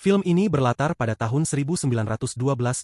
Film ini berlatar pada tahun 1912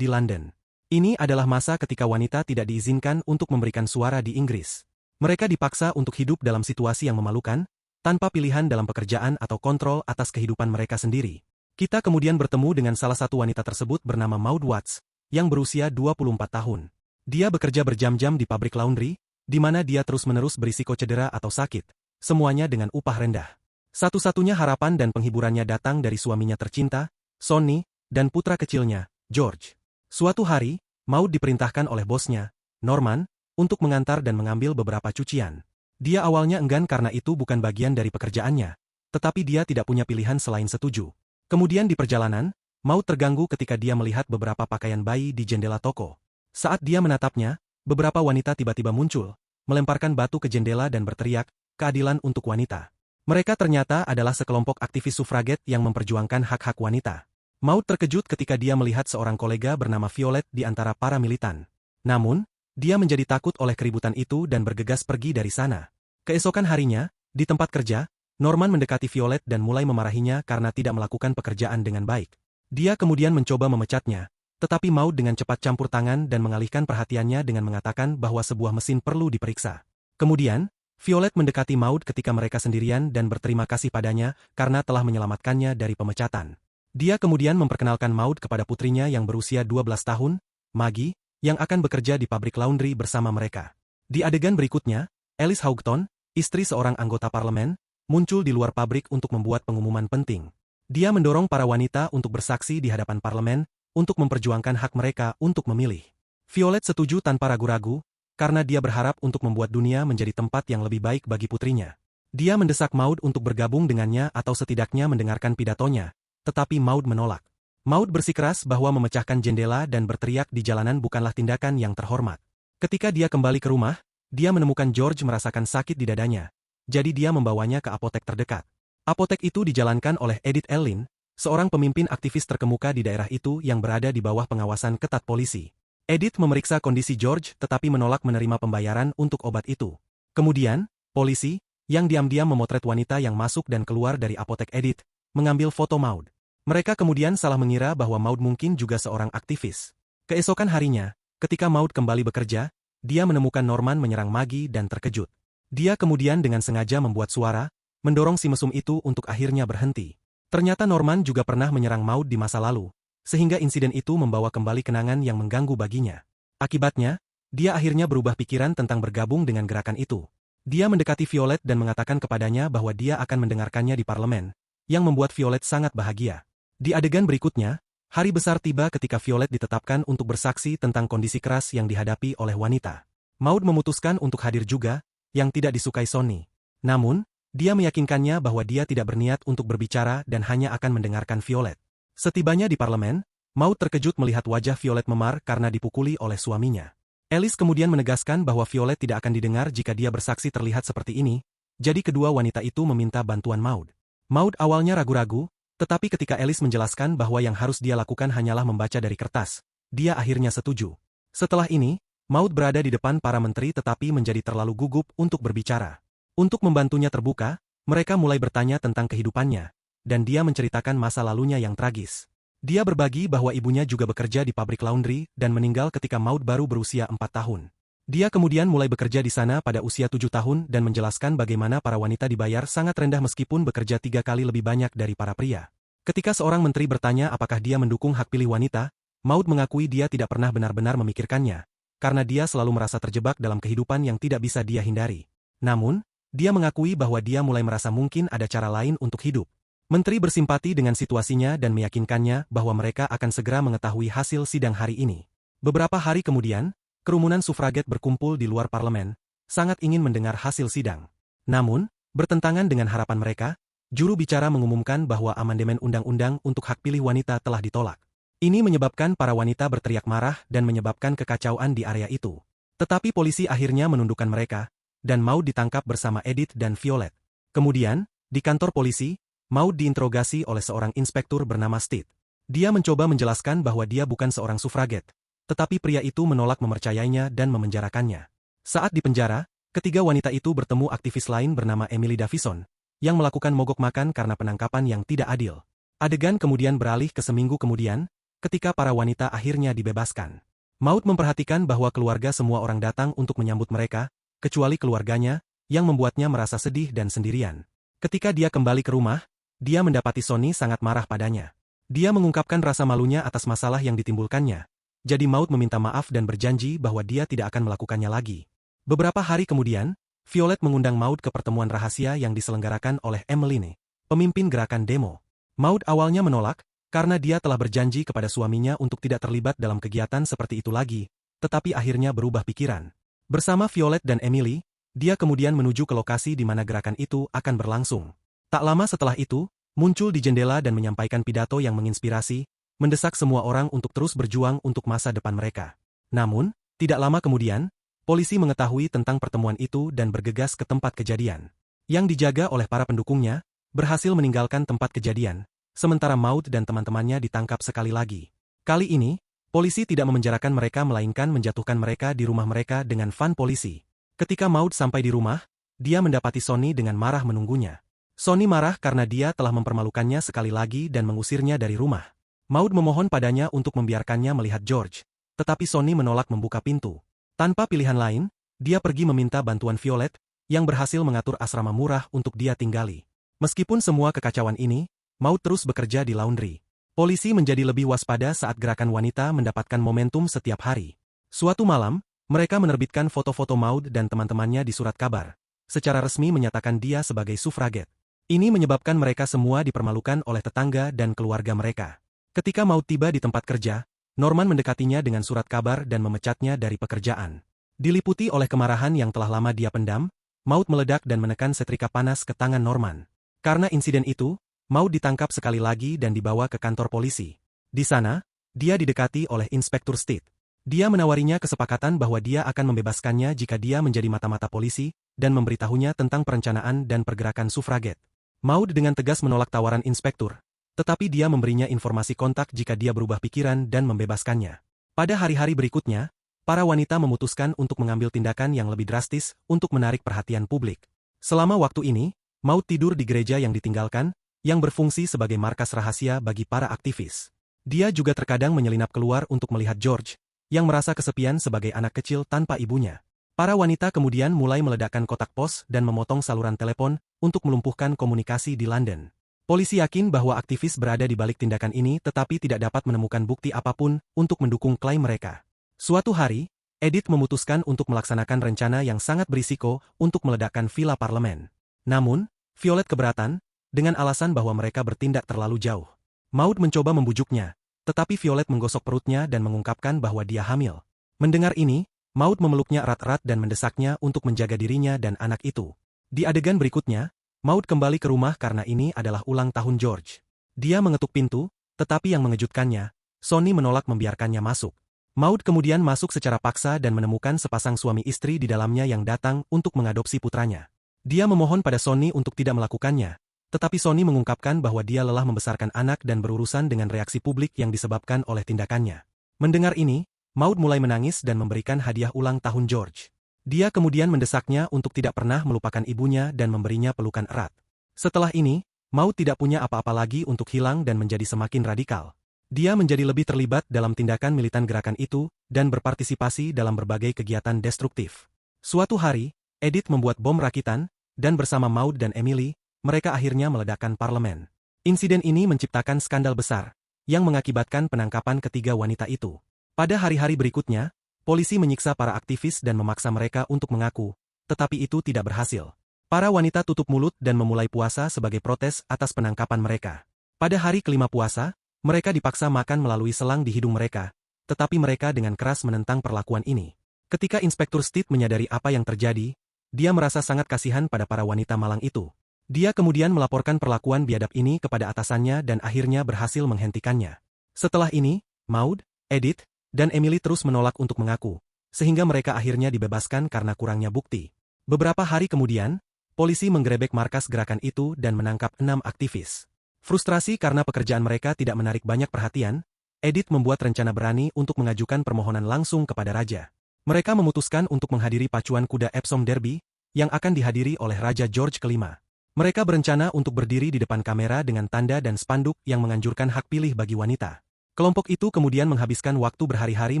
di London. Ini adalah masa ketika wanita tidak diizinkan untuk memberikan suara di Inggris. Mereka dipaksa untuk hidup dalam situasi yang memalukan, tanpa pilihan dalam pekerjaan atau kontrol atas kehidupan mereka sendiri. Kita kemudian bertemu dengan salah satu wanita tersebut bernama Maud Watts, yang berusia 24 tahun. Dia bekerja berjam-jam di pabrik laundry, di mana dia terus-menerus berisiko cedera atau sakit, semuanya dengan upah rendah. Satu-satunya harapan dan penghiburannya datang dari suaminya tercinta, Sonny, dan putra kecilnya, George. Suatu hari, Maud diperintahkan oleh bosnya, Norman, untuk mengantar dan mengambil beberapa cucian. Dia awalnya enggan karena itu bukan bagian dari pekerjaannya, tetapi dia tidak punya pilihan selain setuju. Kemudian di perjalanan, Maud terganggu ketika dia melihat beberapa pakaian bayi di jendela toko. Saat dia menatapnya, beberapa wanita tiba-tiba muncul, melemparkan batu ke jendela dan berteriak, "Keadilan untuk wanita." Mereka ternyata adalah sekelompok aktivis sufraget yang memperjuangkan hak-hak wanita. Maud terkejut ketika dia melihat seorang kolega bernama Violet di antara para militan. Namun, dia menjadi takut oleh keributan itu dan bergegas pergi dari sana. Keesokan harinya, di tempat kerja, Norman mendekati Violet dan mulai memarahinya karena tidak melakukan pekerjaan dengan baik. Dia kemudian mencoba memecatnya, tetapi Maud dengan cepat campur tangan dan mengalihkan perhatiannya dengan mengatakan bahwa sebuah mesin perlu diperiksa. Kemudian, Violet mendekati Maud ketika mereka sendirian dan berterima kasih padanya karena telah menyelamatkannya dari pemecatan. Dia kemudian memperkenalkan Maud kepada putrinya yang berusia 12 tahun, Maggie, yang akan bekerja di pabrik laundry bersama mereka. Di adegan berikutnya, Alice Houghton, istri seorang anggota parlemen, muncul di luar pabrik untuk membuat pengumuman penting. Dia mendorong para wanita untuk bersaksi di hadapan parlemen, untuk memperjuangkan hak mereka untuk memilih. Violet setuju tanpa ragu-ragu, karena dia berharap untuk membuat dunia menjadi tempat yang lebih baik bagi putrinya. Dia mendesak Maud untuk bergabung dengannya atau setidaknya mendengarkan pidatonya, tetapi Maud menolak. Maud bersikeras bahwa memecahkan jendela dan berteriak di jalanan bukanlah tindakan yang terhormat. Ketika dia kembali ke rumah, dia menemukan George merasakan sakit di dadanya, jadi dia membawanya ke apotek terdekat. Apotek itu dijalankan oleh Edith Elin, seorang pemimpin aktivis terkemuka di daerah itu yang berada di bawah pengawasan ketat polisi. Edith memeriksa kondisi George tetapi menolak menerima pembayaran untuk obat itu. Kemudian, polisi, yang diam-diam memotret wanita yang masuk dan keluar dari apotek Edith, mengambil foto Maud. Mereka kemudian salah mengira bahwa Maud mungkin juga seorang aktivis. Keesokan harinya, ketika Maud kembali bekerja, dia menemukan Norman menyerang Maggie dan terkejut. Dia kemudian dengan sengaja membuat suara, mendorong si mesum itu untuk akhirnya berhenti. Ternyata Norman juga pernah menyerang Maud di masa lalu, sehingga insiden itu membawa kembali kenangan yang mengganggu baginya. Akibatnya, dia akhirnya berubah pikiran tentang bergabung dengan gerakan itu. Dia mendekati Violet dan mengatakan kepadanya bahwa dia akan mendengarkannya di parlemen, yang membuat Violet sangat bahagia. Di adegan berikutnya, hari besar tiba ketika Violet ditetapkan untuk bersaksi tentang kondisi keras yang dihadapi oleh wanita. Maud memutuskan untuk hadir juga, yang tidak disukai Sonny. Namun, dia meyakinkannya bahwa dia tidak berniat untuk berbicara dan hanya akan mendengarkan Violet. Setibanya di parlemen, Maud terkejut melihat wajah Violet memar karena dipukuli oleh suaminya. Alice kemudian menegaskan bahwa Violet tidak akan didengar jika dia bersaksi terlihat seperti ini, jadi kedua wanita itu meminta bantuan Maud. Maud awalnya ragu-ragu, tetapi ketika Alice menjelaskan bahwa yang harus dia lakukan hanyalah membaca dari kertas, dia akhirnya setuju. Setelah ini, Maud berada di depan para menteri tetapi menjadi terlalu gugup untuk berbicara. Untuk membantunya terbuka, mereka mulai bertanya tentang kehidupannya, dan dia menceritakan masa lalunya yang tragis. Dia berbagi bahwa ibunya juga bekerja di pabrik laundry dan meninggal ketika Maud baru berusia 4 tahun. Dia kemudian mulai bekerja di sana pada usia 7 tahun dan menjelaskan bagaimana para wanita dibayar sangat rendah meskipun bekerja 3 kali lebih banyak dari para pria. Ketika seorang menteri bertanya apakah dia mendukung hak pilih wanita, Maud mengakui dia tidak pernah benar-benar memikirkannya, karena dia selalu merasa terjebak dalam kehidupan yang tidak bisa dia hindari. Namun, dia mengakui bahwa dia mulai merasa mungkin ada cara lain untuk hidup. Menteri bersimpati dengan situasinya dan meyakinkannya bahwa mereka akan segera mengetahui hasil sidang hari ini. Beberapa hari kemudian, kerumunan sufraget berkumpul di luar parlemen, sangat ingin mendengar hasil sidang. Namun, bertentangan dengan harapan mereka, juru bicara mengumumkan bahwa amandemen undang-undang untuk hak pilih wanita telah ditolak. Ini menyebabkan para wanita berteriak marah dan menyebabkan kekacauan di area itu. Tetapi polisi akhirnya menundukkan mereka, dan Maud ditangkap bersama Edith dan Violet. Kemudian, di kantor polisi, Maud diinterogasi oleh seorang inspektur bernama Stead. Dia mencoba menjelaskan bahwa dia bukan seorang sufraget, tetapi pria itu menolak memercayainya dan memenjarakannya. Saat di penjara, ketiga wanita itu bertemu aktivis lain bernama Emily Davison, yang melakukan mogok makan karena penangkapan yang tidak adil. Adegan kemudian beralih ke seminggu kemudian, ketika para wanita akhirnya dibebaskan. Maud memperhatikan bahwa keluarga semua orang datang untuk menyambut mereka, kecuali keluarganya, yang membuatnya merasa sedih dan sendirian. Ketika dia kembali ke rumah, dia mendapati Sonny sangat marah padanya. Dia mengungkapkan rasa malunya atas masalah yang ditimbulkannya. Jadi Maud meminta maaf dan berjanji bahwa dia tidak akan melakukannya lagi. Beberapa hari kemudian, Violet mengundang Maud ke pertemuan rahasia yang diselenggarakan oleh Emmeline, pemimpin gerakan demo. Maud awalnya menolak, karena dia telah berjanji kepada suaminya untuk tidak terlibat dalam kegiatan seperti itu lagi, tetapi akhirnya berubah pikiran. Bersama Violet dan Emily, dia kemudian menuju ke lokasi di mana gerakan itu akan berlangsung. Tak lama setelah itu, muncul di jendela dan menyampaikan pidato yang menginspirasi, mendesak semua orang untuk terus berjuang untuk masa depan mereka. Namun, tidak lama kemudian, polisi mengetahui tentang pertemuan itu dan bergegas ke tempat kejadian. Yang dijaga oleh para pendukungnya, berhasil meninggalkan tempat kejadian, sementara Maud dan teman-temannya ditangkap sekali lagi. Kali ini, polisi tidak memenjarakan mereka melainkan menjatuhkan mereka di rumah mereka dengan van polisi. Ketika Maud sampai di rumah, dia mendapati Sonny dengan marah menunggunya. Sonny marah karena dia telah mempermalukannya sekali lagi dan mengusirnya dari rumah. Maud memohon padanya untuk membiarkannya melihat George, tetapi Sonny menolak membuka pintu. Tanpa pilihan lain, dia pergi meminta bantuan Violet, yang berhasil mengatur asrama murah untuk dia tinggali. Meskipun semua kekacauan ini, Maud terus bekerja di laundry. Polisi menjadi lebih waspada saat gerakan wanita mendapatkan momentum setiap hari. Suatu malam, mereka menerbitkan foto-foto Maud dan teman-temannya di surat kabar. Secara resmi menyatakan dia sebagai sufraget. Ini menyebabkan mereka semua dipermalukan oleh tetangga dan keluarga mereka. Ketika Maud tiba di tempat kerja, Norman mendekatinya dengan surat kabar dan memecatnya dari pekerjaan. Diliputi oleh kemarahan yang telah lama dia pendam, Maud meledak dan menekan setrika panas ke tangan Norman. Karena insiden itu, Maud ditangkap sekali lagi dan dibawa ke kantor polisi. Di sana, dia didekati oleh Inspektur Steed. Dia menawarinya kesepakatan bahwa dia akan membebaskannya jika dia menjadi mata-mata polisi, dan memberitahunya tentang perencanaan dan pergerakan sufraget. Maud dengan tegas menolak tawaran inspektur, tetapi dia memberinya informasi kontak jika dia berubah pikiran dan membebaskannya. Pada hari-hari berikutnya, para wanita memutuskan untuk mengambil tindakan yang lebih drastis untuk menarik perhatian publik. Selama waktu ini, Maud tidur di gereja yang ditinggalkan, yang berfungsi sebagai markas rahasia bagi para aktivis. Dia juga terkadang menyelinap keluar untuk melihat George, yang merasa kesepian sebagai anak kecil tanpa ibunya. Para wanita kemudian mulai meledakkan kotak pos dan memotong saluran telepon untuk melumpuhkan komunikasi di London. Polisi yakin bahwa aktivis berada di balik tindakan ini tetapi tidak dapat menemukan bukti apapun untuk mendukung klaim mereka. Suatu hari, Edith memutuskan untuk melaksanakan rencana yang sangat berisiko untuk meledakkan villa parlemen. Namun, Violet keberatan, dengan alasan bahwa mereka bertindak terlalu jauh. Maud mencoba membujuknya, tetapi Violet menggosok perutnya dan mengungkapkan bahwa dia hamil. Mendengar ini, Maud memeluknya erat-erat dan mendesaknya untuk menjaga dirinya dan anak itu. Di adegan berikutnya, Maud kembali ke rumah karena ini adalah ulang tahun George. Dia mengetuk pintu, tetapi yang mengejutkannya, Sonny menolak membiarkannya masuk. Maud kemudian masuk secara paksa dan menemukan sepasang suami istri di dalamnya yang datang untuk mengadopsi putranya. Dia memohon pada Sonny untuk tidak melakukannya, tetapi Sonny mengungkapkan bahwa dia lelah membesarkan anak dan berurusan dengan reaksi publik yang disebabkan oleh tindakannya. Mendengar ini, Maud mulai menangis dan memberikan hadiah ulang tahun George. Dia kemudian mendesaknya untuk tidak pernah melupakan ibunya dan memberinya pelukan erat. Setelah ini, Maud tidak punya apa-apa lagi untuk hilang dan menjadi semakin radikal. Dia menjadi lebih terlibat dalam tindakan militan gerakan itu dan berpartisipasi dalam berbagai kegiatan destruktif. Suatu hari, Edith membuat bom rakitan, dan bersama Maud dan Emily, mereka akhirnya meledakkan parlemen. Insiden ini menciptakan skandal besar, yang mengakibatkan penangkapan ketiga wanita itu. Pada hari-hari berikutnya, polisi menyiksa para aktivis dan memaksa mereka untuk mengaku, tetapi itu tidak berhasil. Para wanita tutup mulut dan memulai puasa sebagai protes atas penangkapan mereka. Pada hari kelima puasa, mereka dipaksa makan melalui selang di hidung mereka, tetapi mereka dengan keras menentang perlakuan ini. Ketika Inspektur Steed menyadari apa yang terjadi, dia merasa sangat kasihan pada para wanita malang itu. Dia kemudian melaporkan perlakuan biadab ini kepada atasannya dan akhirnya berhasil menghentikannya. Setelah ini, Maud, Edith, dan Emily terus menolak untuk mengaku, sehingga mereka akhirnya dibebaskan karena kurangnya bukti. Beberapa hari kemudian, polisi menggerebek markas gerakan itu dan menangkap 6 aktivis. Frustrasi karena pekerjaan mereka tidak menarik banyak perhatian, Edith membuat rencana berani untuk mengajukan permohonan langsung kepada raja. Mereka memutuskan untuk menghadiri pacuan kuda Epsom Derby, yang akan dihadiri oleh Raja George kelima. Mereka berencana untuk berdiri di depan kamera dengan tanda dan spanduk yang menganjurkan hak pilih bagi wanita. Kelompok itu kemudian menghabiskan waktu berhari-hari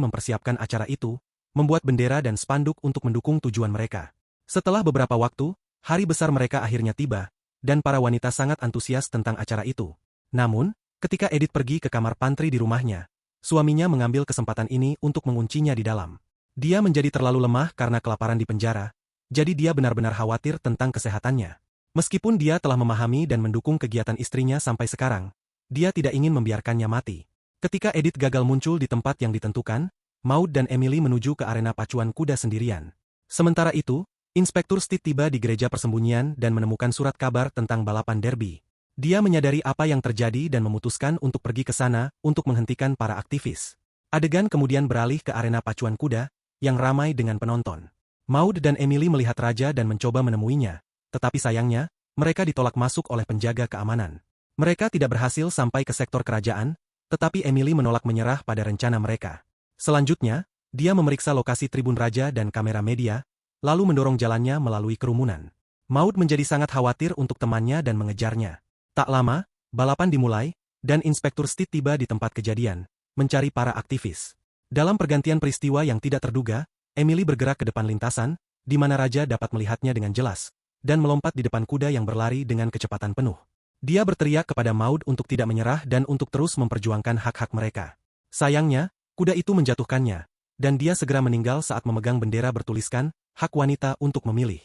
mempersiapkan acara itu, membuat bendera dan spanduk untuk mendukung tujuan mereka. Setelah beberapa waktu, hari besar mereka akhirnya tiba, dan para wanita sangat antusias tentang acara itu. Namun, ketika Edith pergi ke kamar pantry di rumahnya, suaminya mengambil kesempatan ini untuk menguncinya di dalam. Dia menjadi terlalu lemah karena kelaparan di penjara, jadi dia benar-benar khawatir tentang kesehatannya. Meskipun dia telah memahami dan mendukung kegiatan istrinya sampai sekarang, dia tidak ingin membiarkannya mati. Ketika Edith gagal muncul di tempat yang ditentukan, Maud dan Emily menuju ke arena pacuan kuda sendirian. Sementara itu, Inspektur Steed tiba di gereja persembunyian dan menemukan surat kabar tentang balapan derby. Dia menyadari apa yang terjadi dan memutuskan untuk pergi ke sana untuk menghentikan para aktivis. Adegan kemudian beralih ke arena pacuan kuda, yang ramai dengan penonton. Maud dan Emily melihat raja dan mencoba menemuinya. Tetapi sayangnya, mereka ditolak masuk oleh penjaga keamanan. Mereka tidak berhasil sampai ke sektor kerajaan, tetapi Emily menolak menyerah pada rencana mereka. Selanjutnya, dia memeriksa lokasi tribun raja dan kamera media, lalu mendorong jalannya melalui kerumunan. Maud menjadi sangat khawatir untuk temannya dan mengejarnya. Tak lama, balapan dimulai, dan Inspektur Steed tiba di tempat kejadian, mencari para aktivis. Dalam pergantian peristiwa yang tidak terduga, Emily bergerak ke depan lintasan, di mana raja dapat melihatnya dengan jelas, dan melompat di depan kuda yang berlari dengan kecepatan penuh. Dia berteriak kepada Maud untuk tidak menyerah dan untuk terus memperjuangkan hak-hak mereka. Sayangnya, kuda itu menjatuhkannya, dan dia segera meninggal saat memegang bendera bertuliskan, hak wanita untuk memilih.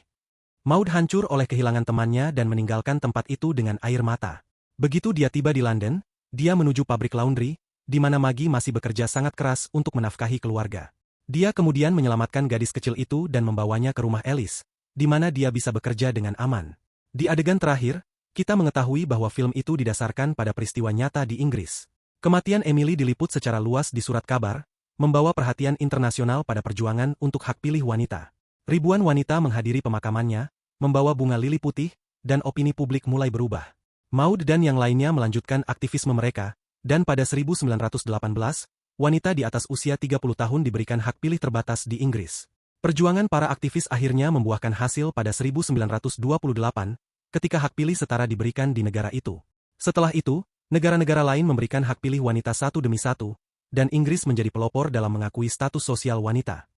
Maud hancur oleh kehilangan temannya dan meninggalkan tempat itu dengan air mata. Begitu dia tiba di London, dia menuju pabrik laundry, di mana Maggie masih bekerja sangat keras untuk menafkahi keluarga. Dia kemudian menyelamatkan gadis kecil itu dan membawanya ke rumah Alice, di mana dia bisa bekerja dengan aman. Di adegan terakhir, kita mengetahui bahwa film itu didasarkan pada peristiwa nyata di Inggris. Kematian Emily diliput secara luas di surat kabar, membawa perhatian internasional pada perjuangan untuk hak pilih wanita. Ribuan wanita menghadiri pemakamannya, membawa bunga lili putih, dan opini publik mulai berubah. Maud dan yang lainnya melanjutkan aktivisme mereka, dan pada 1918, wanita di atas usia 30 tahun diberikan hak pilih terbatas di Inggris. Perjuangan para aktivis akhirnya membuahkan hasil pada 1928, ketika hak pilih setara diberikan di negara itu. Setelah itu, negara-negara lain memberikan hak pilih wanita satu demi satu, dan Inggris menjadi pelopor dalam mengakui status sosial wanita.